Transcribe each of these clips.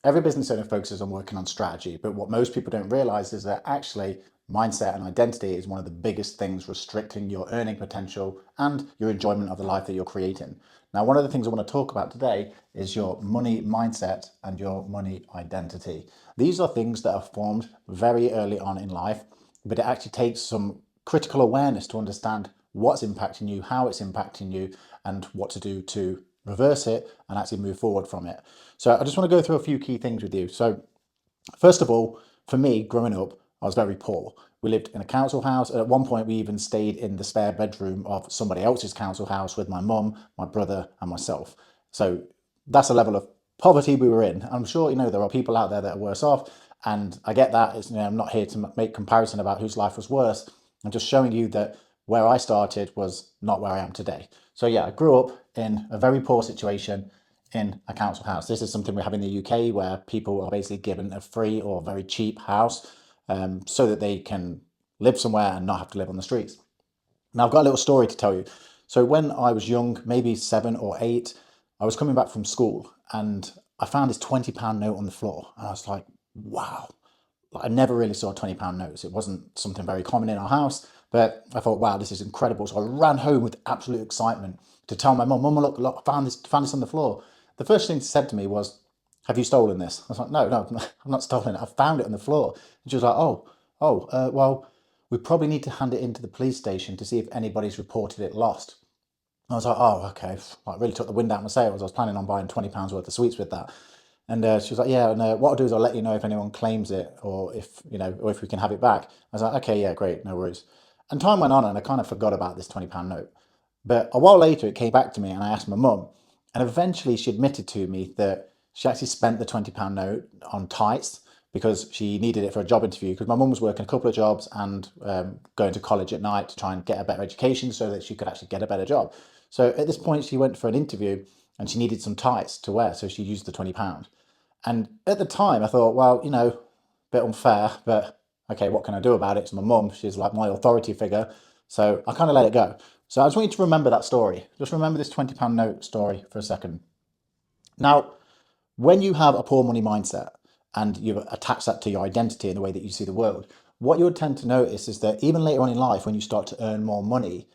Every business owner focuses on working on strategy, but what most people don't realize is that actually mindset and identity is one of the biggest things restricting your earning potential and your enjoyment of the life that you're creating. Now, one of the things I want to talk about today is your money mindset and your money identity. These are things that are formed very early on in life, but it actually takes some critical awareness to understand what's impacting you, how it's impacting you, and what to do to reverse it and actually move forward from it. So I just want to go through a few key things with you. So first of all, for me, growing up, I was very poor. We lived in a council house. At one point, we even stayed in the spare bedroom of somebody else's council house with my mum, my brother, and myself. So that's the level of poverty we were in. I'm sure there are people out there that are worse off, and I get that. I'm not here to make comparison about whose life was worse. I'm just showing you that where I started was not where I am today. So yeah, I grew up in a very poor situation in a council house. This is something we have in the UK where people are basically given a free or very cheap house so that they can live somewhere and not have to live on the streets. Now, I've got a little story to tell you. So when I was young, maybe 7 or 8, I was coming back from school and I found this £20 note on the floor. And I was like, wow. I never really saw £20 notes. It wasn't something very common in our house, but I thought, wow, this is incredible. So I ran home with absolute excitement to tell my mum, Mum, look, I found this on the floor. The first thing she said to me was, have you stolen this? I was like, no, I've not stolen it. I found it on the floor. And she was like, well, we probably need to hand it into the police station to see if anybody's reported it lost. I was like, oh, okay. I really took the wind out of my sails. I was planning on buying £20 worth of sweets with that. And she was like, yeah, and what I'll do is I'll let you know if anyone claims it or if we can have it back. I was like, okay, yeah, great, no worries. And time went on and I kind of forgot about this £20 note. But a while later, it came back to me and I asked my mum. And eventually she admitted to me that she actually spent the £20 note on tights because she needed it for a job interview. Because my mum was working a couple of jobs and going to college at night to try and get a better education so that she could actually get a better job. So at this point, she went for an interview and she needed some tights to wear. So she used the £20. And at the time, I thought, well, a bit unfair, but okay, what can I do about it? It's my mum. She's like my authority figure. So I kind of let it go. So I just want you to remember that story. Just remember this £20 note story for a second. Now, when you have a poor money mindset and you attach that to your identity and the way that you see the world, what you'll tend to notice is that even later on in life, when you start to earn more money,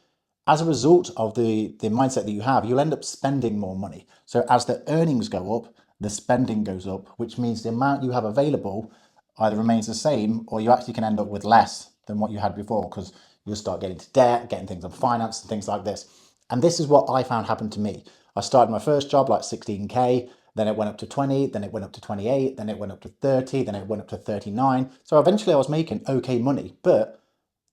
as a result of the mindset that you have, you'll end up spending more money. So as the earnings go up, the spending goes up, which means the amount you have available either remains the same or you actually can end up with less than what you had before because you'll start getting into debt, getting things on finance and things like this. And this is what I found happened to me. I started my first job like 16K, then it went up to 20, then it went up to 28, then it went up to 30, then it went up to 39. So eventually I was making okay money, but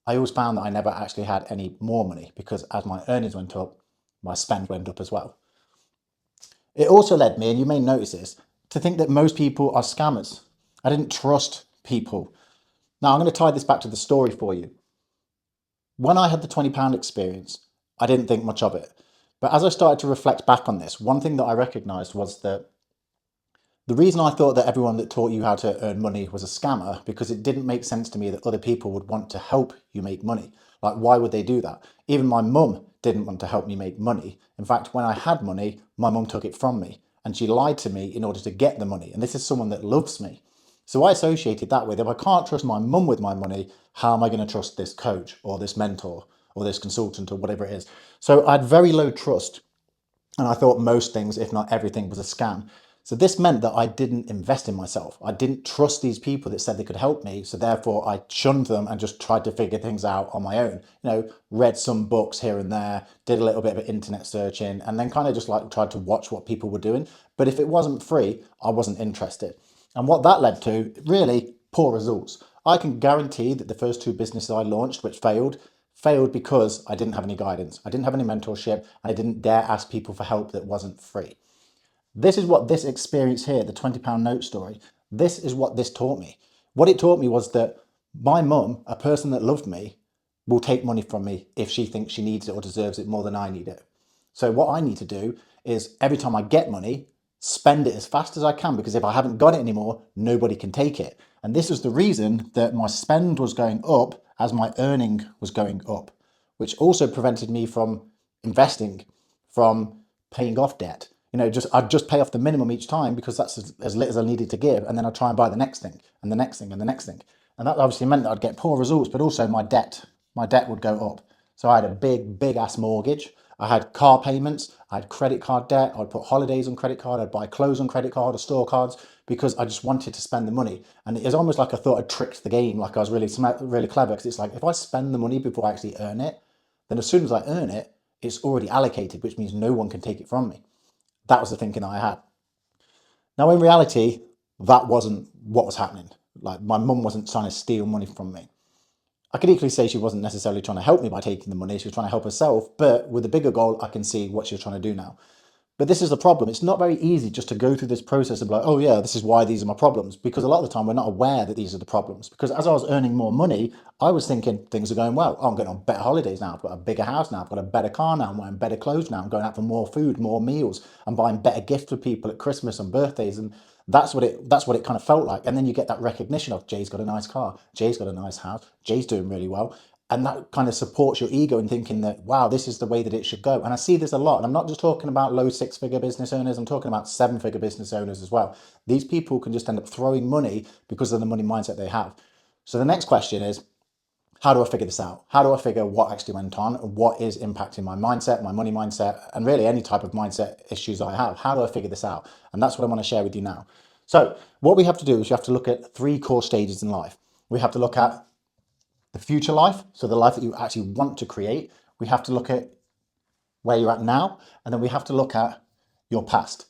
I always found that I never actually had any more money because as my earnings went up, my spend went up as well. It also led me, and you may notice this, to think that most people are scammers. I didn't trust people. Now I'm going to tie this back to the story for you. When I had the £20 experience, I didn't think much of it. But as I started to reflect back on this, one thing that I recognized was that the reason I thought that everyone that taught you how to earn money was a scammer, because it didn't make sense to me that other people would want to help you make money. Like, why would they do that? Even my mum didn't want to help me make money. In fact, when I had money, my mum took it from me and she lied to me in order to get the money. And this is someone that loves me. So I associated that with, if I can't trust my mum with my money, how am I going to trust this coach or this mentor or this consultant or whatever it is? So I had very low trust. And I thought most things, if not everything, was a scam. So this meant that I didn't invest in myself. I didn't trust these people that said they could help me. So therefore I shunned them and just tried to figure things out on my own. Read some books here and there, did a little bit of internet searching, and then kind of just like tried to watch what people were doing. But if it wasn't free, I wasn't interested. And what that led to, really poor results. I can guarantee that the first 2 businesses I launched, which failed because I didn't have any guidance. I didn't have any mentorship and I didn't dare ask people for help that wasn't free. This is what this experience here, the £20 note story, this is what this taught me. What it taught me was that my mum, a person that loved me, will take money from me if she thinks she needs it or deserves it more than I need it. So what I need to do is every time I get money, spend it as fast as I can, because if I haven't got it anymore, nobody can take it. And this is the reason that my spend was going up as my earning was going up, which also prevented me from investing, from paying off debt. I'd just pay off the minimum each time because that's as little as I needed to give, and then I'd try and buy the next thing and the next thing and the next thing. And that obviously meant that I'd get poor results, but also my debt would go up. So I had a big ass mortgage. I had car payments. I had credit card debt. I'd put holidays on credit card. I'd buy clothes on credit card or store cards because I just wanted to spend the money. And it was almost like I thought I'd tricked the game, like I was really smart, really clever. Because it's like if I spend the money before I actually earn it, then as soon as I earn it, it's already allocated, which means no one can take it from me. That was the thinking I had. Now, in reality, that wasn't what was happening. Like my mum wasn't trying to steal money from me. I could equally say she wasn't necessarily trying to help me by taking the money. She was trying to help herself. But with a bigger goal, I can see what she was trying to do now. But this is the problem. It's not very easy just to go through this process of like, oh yeah, this is why these are my problems. Because a lot of the time we're not aware that these are the problems. Because as I was earning more money, I was thinking things are going well. Oh, I'm going on better holidays now. I've got a bigger house now. I've got a better car now. I'm wearing better clothes now. I'm going out for more food, more meals. I'm buying better gifts for people at Christmas and birthdays. And that's what it kind of felt like. And then you get that recognition of Jay's got a nice car, Jay's got a nice house, Jay's doing really well. And that kind of supports your ego in thinking that, wow, this is the way that it should go. And I see this a lot. And I'm not just talking about low six-figure business owners, I'm talking about seven-figure business owners as well. These people can just end up throwing money because of the money mindset they have. So the next question is, how do I figure this out? How do I figure what actually went on and what is impacting my mindset, my money mindset, and really any type of mindset issues I have? How do I figure this out? And that's what I want to share with you now. So what we have to do is you have to look at three core stages in life. We have to look at the future life, so the life that you actually want to create. We have to look at where you're at now, and then we have to look at your past.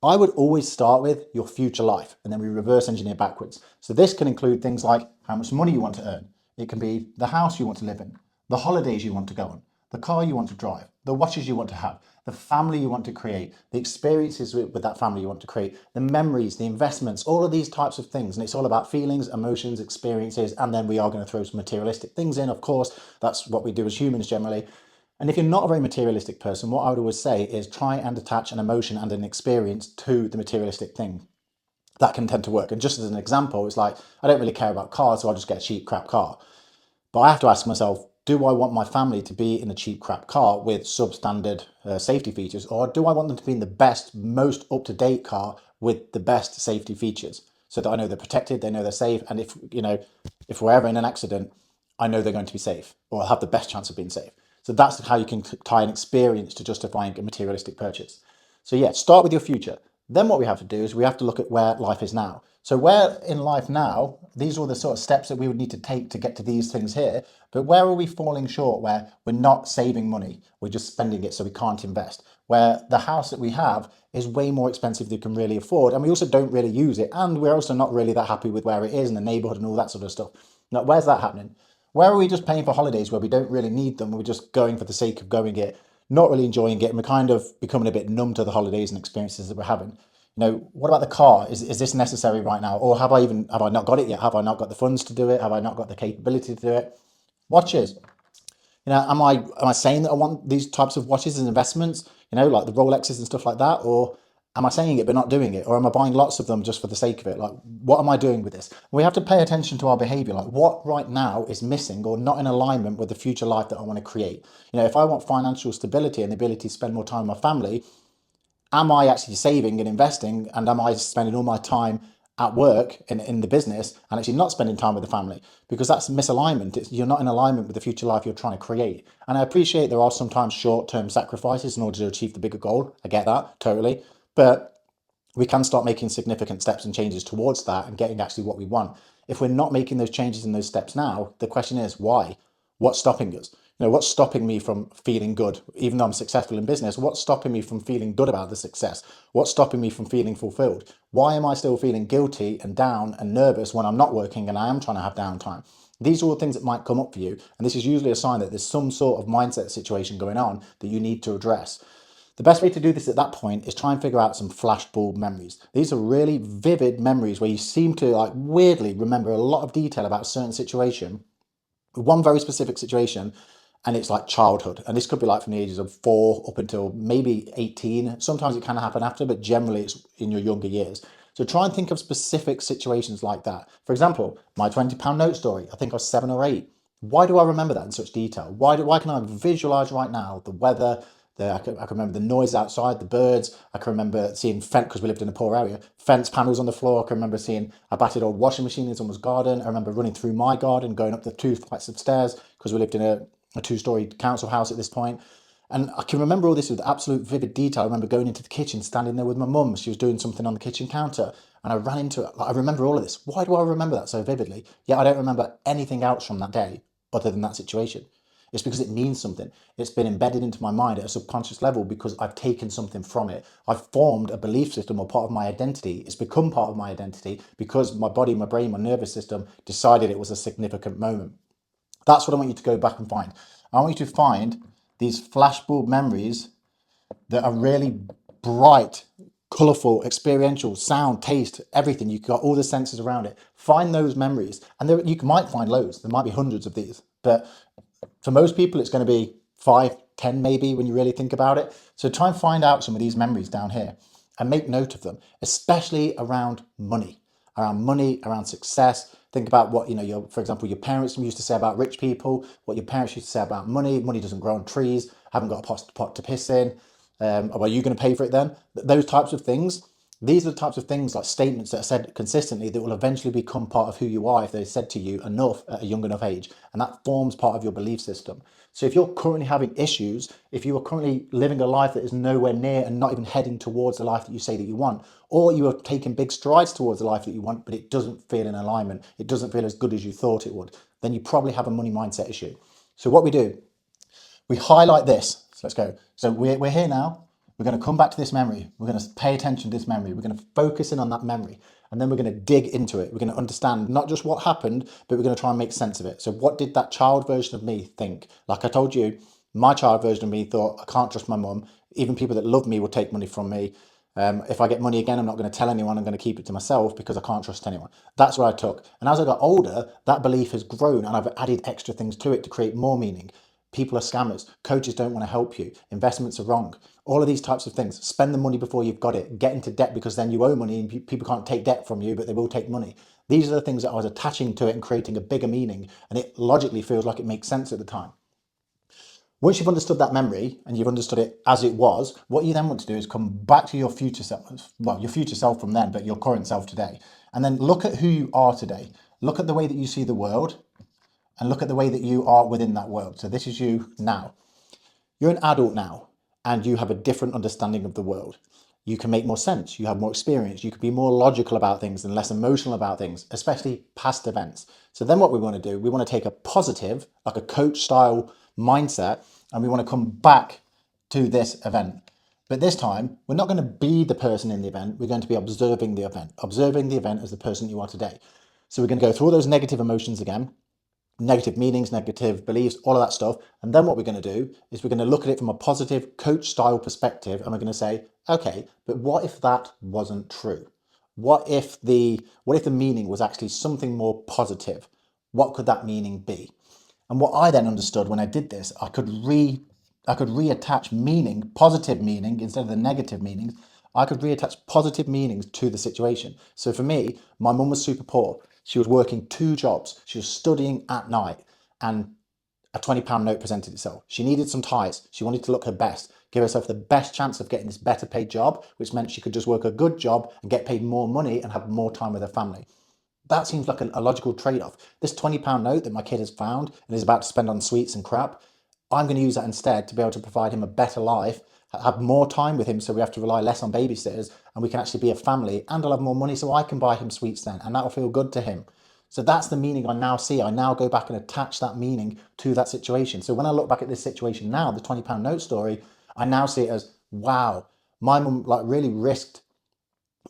I would always start with your future life, and then we reverse engineer backwards. So this can include things like how much money you want to earn. It can be the house you want to live in, the holidays you want to go on, the car you want to drive, the watches you want to have, the family you want to create, the experiences with that family you want to create, the memories, the investments, all of these types of things. And it's all about feelings, emotions, experiences, and then we are going to throw some materialistic things in, of course. That's what we do as humans generally. And if you're not a very materialistic person, what I would always say is try and attach an emotion and an experience to the materialistic thing. That can tend to work. And just as an example, it's like, I don't really care about cars, so I'll just get a cheap crap car. But I have to ask myself, do I want my family to be in a cheap crap car with substandard safety features, or do I want them to be in the best, most up-to-date car with the best safety features so that I know they're protected, they know they're safe, and if we're ever in an accident, I know they're going to be safe or have the best chance of being safe. So that's how you can tie an experience to justifying a materialistic purchase. So yeah, start with your future. Then what we have to do is we have to look at where life is now. So where in life now, these are the sort of steps that we would need to take to get to these things here. But where are we falling short where we're not saving money? We're just spending it so we can't invest. Where the house that we have is way more expensive than we can really afford. And we also don't really use it. And we're also not really that happy with where it is in the neighborhood and all that sort of stuff. Now, where's that happening? Where are we just paying for holidays where we don't really need them? We're just going for the sake of going it, not really enjoying it, and we're kind of becoming a bit numb to the holidays and experiences that we're having. What about the car? Is this necessary right now? Or have I not got it yet? Have I not got the funds to do it? Have I not got the capability to do it? Watches. Am I saying that I want these types of watches as investments, like the Rolexes and stuff like that? Or am I saying it but not doing it? Or am I buying lots of them just for the sake of it? Like, what am I doing with this? We have to pay attention to our behavior. Like, what right now is missing or not in alignment with the future life that I want to create? If I want financial stability and the ability to spend more time with my family, am I actually saving and investing, and am I spending all my time at work in the business and actually not spending time with the family? Because that's misalignment. You're not in alignment with the future life you're trying to create. And I appreciate there are sometimes short-term sacrifices in order to achieve the bigger goal. I get that totally. But we can start making significant steps and changes towards that and getting actually what we want. If we're not making those changes and those steps now, the question is why? What's stopping us? What's stopping me from feeling good? Even though I'm successful in business, what's stopping me from feeling good about the success? What's stopping me from feeling fulfilled? Why am I still feeling guilty and down and nervous when I'm not working and I am trying to have downtime? These are all things that might come up for you. And this is usually a sign that there's some sort of mindset situation going on that you need to address. The best way to do this at that point is try and figure out some flashbulb memories. These are really vivid memories where you seem to like weirdly remember a lot of detail about a certain situation, one very specific situation, and it's like childhood. And this could be like from the ages of 4 up until maybe 18. Sometimes it can happen after, but generally it's in your younger years. So try and think of specific situations like that. For example, my £20 note story, I think I was 7 or 8. Why do I remember that in such detail? Why can I visualize right now the weather, I can remember the noise outside, the birds. I can remember seeing fence, because we lived in a poor area, fence panels on the floor. I can remember seeing a battered old washing machine in someone's garden. I remember running through my garden, going up the 2 flights of stairs, because we lived in a 2-story council house at this point. And I can remember all this with absolute vivid detail. I remember going into the kitchen, standing there with my mum. She was doing something on the kitchen counter, and I ran into it. Like, I remember all of this. Why do I remember that so vividly? Yet I don't remember anything else from that day other than that situation. It's because it means something. It's been embedded into my mind at a subconscious level because I've taken something from it. I've formed a belief system or part of my identity. It's become part of my identity because my body, my brain, my nervous system decided it was a significant moment. That's what I want you to go back and find. I want you to find these flashbulb memories that are really bright, colourful, experiential, sound, taste, everything. You've got all the senses around it. Find those memories. And you might find loads. There might be hundreds of these. But for most people, it's going to be 5, 10 maybe when you really think about it. So try and find out some of these memories down here and make note of them, especially around money, around success. Think about what, for example, your parents used to say about rich people, what your parents used to say about money. Money doesn't grow on trees. Haven't got a pot to piss in. Are you going to pay for it then? Those types of things. These are the types of things, like statements that are said consistently, that will eventually become part of who you are if they're said to you enough at a young enough age. And that forms part of your belief system. So if you're currently having issues, if you are currently living a life that is nowhere near and not even heading towards the life that you say that you want, or you are taking big strides towards the life that you want, but it doesn't feel in alignment, it doesn't feel as good as you thought it would, then you probably have a money mindset issue. So what we do, we highlight this. So let's go. So we're here now. We're going to come back to this memory. We're going to pay attention to this memory. We're going to focus in on that memory. And then we're going to dig into it. We're going to understand not just what happened, but we're going to try and make sense of it. So what did that child version of me think? Like I told you, my child version of me thought, I can't trust my mum. Even people that love me will take money from me. If I get money again, I'm not going to tell anyone. I'm going to keep it to myself because I can't trust anyone. That's what I took. And as I got older, that belief has grown and I've added extra things to it to create more meaning. People are scammers. Coaches don't want to help you. Investments are wrong. All of these types of things. Spend the money before you've got it. Get into debt because then you owe money and people can't take debt from you, but they will take money. These are the things that I was attaching to it and creating a bigger meaning. And it logically feels like it makes sense at the time. Once you've understood that memory and you've understood it as it was, what you then want to do is come back to your future self, well, your future self from then, but your current self today. And then look at who you are today. Look at the way that you see the world and look at the way that you are within that world. So this is you now. You're an adult now and you have a different understanding of the world. You can make more sense. You have more experience. You can be more logical about things and less emotional about things, especially past events. So then what we want to do, we want to take a positive, like a coach style mindset, and we want to come back to this event. But this time, we're not going to be the person in the event. We're going to be observing the event as the person you are today. So we're going to go through all those negative emotions again, negative meanings, negative beliefs, all of that stuff. And then what we're going to do is we're going to look at it from a positive coach style perspective. And we're going to say, okay, but what if that wasn't true? What if the meaning was actually something more positive? What could that meaning be? And what I then understood when I did this, I could reattach meaning, positive meaning, instead of the negative meanings. I could reattach positive meanings to the situation. So for me, my mum was super poor. She was working 2 jobs. She was studying at night and a £20 note presented itself. She needed some ties. She wanted to look her best, give herself the best chance of getting this better paid job, which meant she could just work a good job and get paid more money and have more time with her family. That seems like a logical trade-off. This £20 note that my kid has found and is about to spend on sweets and crap, I'm going to use that instead to be able to provide him a better life, have more time with him so we have to rely less on babysitters and we can actually be a family, and I'll have more money so I can buy him sweets then and that'll feel good to him. So that's the meaning I now see. I now go back and attach that meaning to that situation. So when I look back at this situation now, the £20 note story, I now see it as, wow, my mum like really risked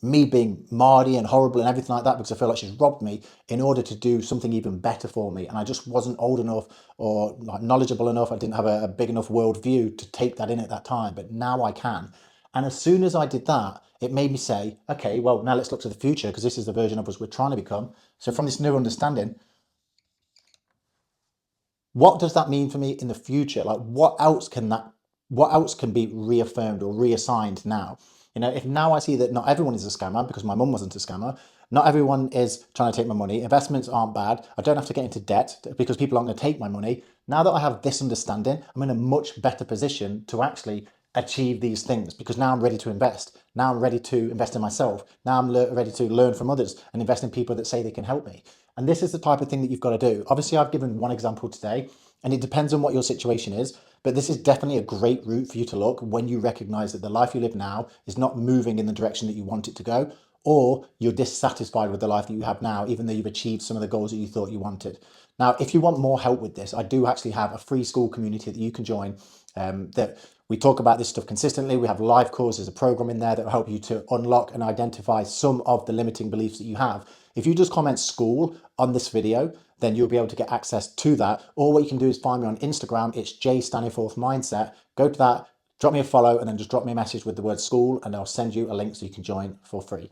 me being mardy and horrible and everything like that because I feel like she's robbed me in order to do something even better for me. And I just wasn't old enough or like knowledgeable enough. I didn't have a big enough worldview to take that in at that time, but now I can. And as soon as I did that, it made me say, okay, well, now let's look to the future because this is the version of us we're trying to become. So from this new understanding, what does that mean for me in the future? Like what else can be reaffirmed or reassigned now? If now I see that not everyone is a scammer because my mum wasn't a scammer, not everyone is trying to take my money, investments aren't bad, I don't have to get into debt because people aren't going to take my money. Now that I have this understanding, I'm in a much better position to actually achieve these things, because now I'm ready to invest. Now I'm ready to invest in myself. Now I'm ready to learn from others and invest in people that say they can help me. And this is the type of thing that you've got to do. Obviously, I've given one example today, and it depends on what your situation is. But this is definitely a great route for you to look when you recognize that the life you live now is not moving in the direction that you want it to go, or you're dissatisfied with the life that you have now, even though you've achieved some of the goals that you thought you wanted. Now, if you want more help with this, I do actually have a free school community that you can join. That we talk about this stuff consistently. We have live courses, a program in there that will help you to unlock and identify some of the limiting beliefs that you have. If you just comment school on this video, then you'll be able to get access to that. Or what you can do is find me on Instagram. It's jstaniforth mindset. Go to that, drop me a follow, and then just drop me a message with the word school, and I'll send you a link so you can join for free.